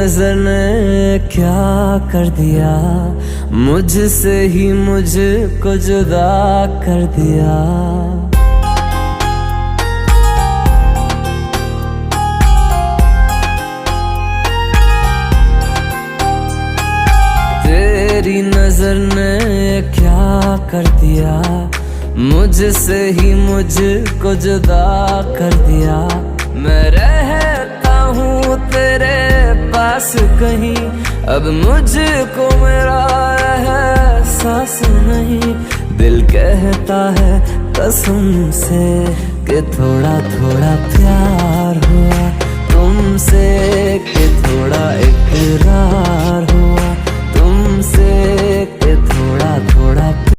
नजर ने क्या कर दिया, मुझसे ही मुझको जुदा कर दिया। तेरी नजर ने क्या कर दिया, मुझसे ही मुझको जुदा कर दिया। मैं रहता हूँ तेरे पास कहीं, अब मुझको मेरा एहसास नहीं। दिल कहता है कसम से कि थोड़ा थोड़ा प्यार हुआ तुमसे, कि थोड़ा इकरार हुआ तुमसे, कि थोड़ा थोड़ा